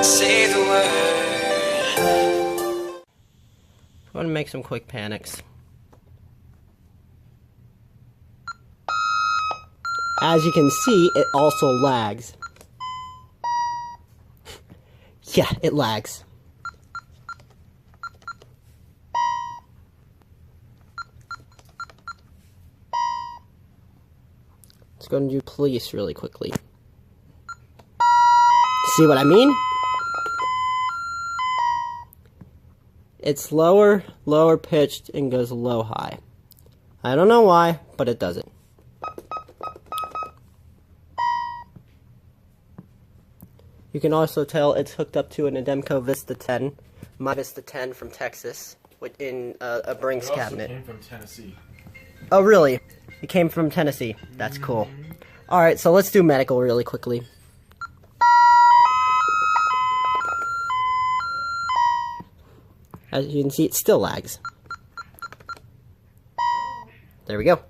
Say the word. I'm going to make some quick panics. As you can see, it also lags. Yeah, it lags. Let's go and do police really quickly. See what I mean? It's lower pitched and goes low high. I don't know why, but it does it. You can also tell it's hooked up to an Ademco Vista 10, my Vista 10 from Texas, in a Brinks cabinet. It came from Tennessee. Oh, really? It came from Tennessee. That's cool. Alright, so let's do medical really quickly. As you can see, it still lags. There we go.